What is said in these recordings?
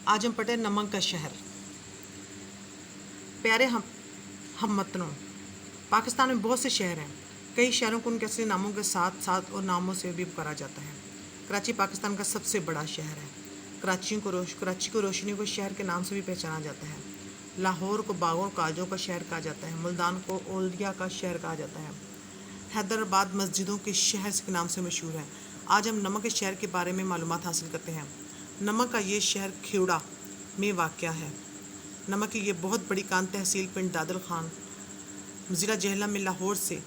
आज हम पढ़े नमक का शहर। प्यारे हमवतनों, पाकिस्तान में बहुत से शहर हैं। कई शहरों को उनके असली नामों के साथ साथ और नामों से भी पुकारा जाता है। कराची पाकिस्तान का सबसे बड़ा शहर है। कराची को रोशनी को शहर के नाम से भी पहचाना जाता है। लाहौर को बागों काजों का शहर कहा जाता है। मुल्तान को औलिया का शहर कहा जाता है। हैदराबाद मस्जिदों के शहर के नाम से मशहूर है। आज हम नमक के शहर के बारे में मालूमात हासिल करते हैं। नमक का ये शहर खेवड़ा में वाक़या है। नमक की ये बहुत बड़ी कान तहसील पिंड दादल खान ज़िला जहलम में लाहौर से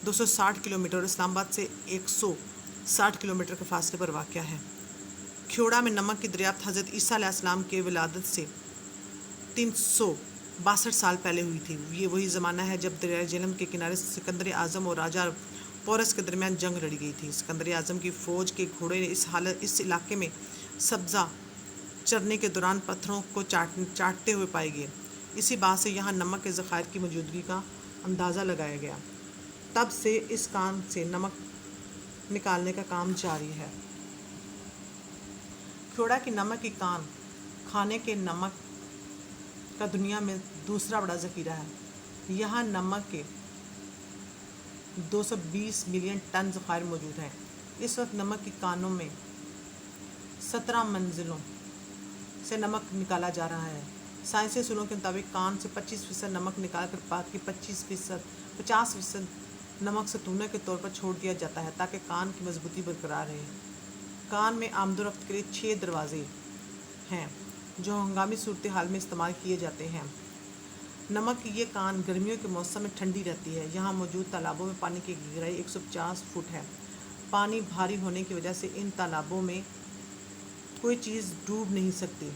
260 किलोमीटर और इस्लामाबाद से 160 किलोमीटर के फासले पर वाक़या है। खेवड़ा में नमक की दरियाफ्त हज़रत ईसा अलैहिस्सलाम के विलादत से 362 साल पहले हुई थी। ये वही ज़माना है जब दरिया जहलम के किनारे सिकंदर आज़म और राजा पोरस के दरमियान जंग लड़ी गई थी। सिकंदर आज़म की फ़ौज के घोड़े इस इलाके में सब्ज़ा चरने के दौरान पत्थरों को चाटते हुए पाए गए। इसी बात से यहाँ नमक के ज़खायर की मौजूदगी का अंदाज़ा लगाया गया। तब से इस कान से नमक निकालने का काम जारी है। खेवड़ा की नमक की कान खाने के नमक का दुनिया में दूसरा बड़ा ज़ख़ीरा है। यहाँ नमक के 220 मिलियन टन ज़खायर मौजूद हैं। इस वक्त नमक की कानों में 17 मंजिलों से नमक निकाला जा रहा है। साइंसी असूलों के मुताबिक कान से 25% नमक निकाल कर बाकी 50% नमक सतूने के तौर पर छोड़ दिया जाता है ताकि कान की मजबूती बरकरार रहे। कान में आमदोरफ्त के लिए 6 दरवाजे हैं जो हंगामी सूरत हाल में इस्तेमाल किए जाते हैं। नमक की ये कान गर्मियों के मौसम में ठंडी रहती है। यहाँ मौजूद तालाबों में पानी की गहराई 150 फुट है। पानी भारी होने की वजह से इन तालाबों में कोई चीज़ डूब नहीं सकती।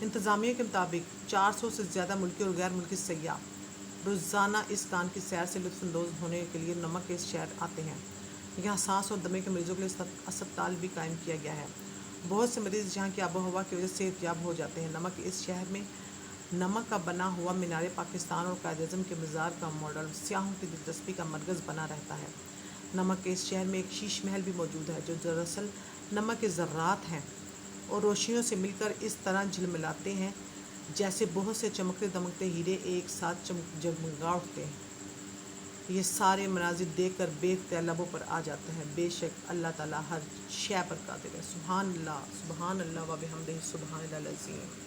इंतज़ामिया के मुताबिक 400 से ज़्यादा मुल्की और गैर मुल्की सयाह रोज़ाना इस कान की सैर से लुत्फ़अंदोज़ होने के लिए नमक के इस शहर आते हैं। यहाँ सांस और दमे के मरीज़ों के लिए अस्पताल भी कायम किया गया है। बहुत से मरीज़ यहाँ की आबो हवा की वजह से सेहतयाब हो जाते हैं। नमक के इस शहर में नमक का बना हुआ मीनार पाकिस्तान और कायद-ए-आज़म के मज़ार का मॉडल सियाहों की दिलचस्पी का मरकज़ बना रहता है। नमक के इस शहर में एक शीश महल भी मौजूद है जो दरअसल नमक के ज़र्रात हैं और रोशनियों से मिलकर इस तरह झिलमिलाते हैं जैसे बहुत से चमकते दमकते हीरे एक साथ जगमगा उठते हैं। ये सारे मनाजिर देख कर बेख्तियार लबों पर आ जाते हैं। बेशक अल्लाह ताला हर शय पर कादिर है। सुभान अल्लाह व बिहम्दिही सुभानल्लाह अज़ीम।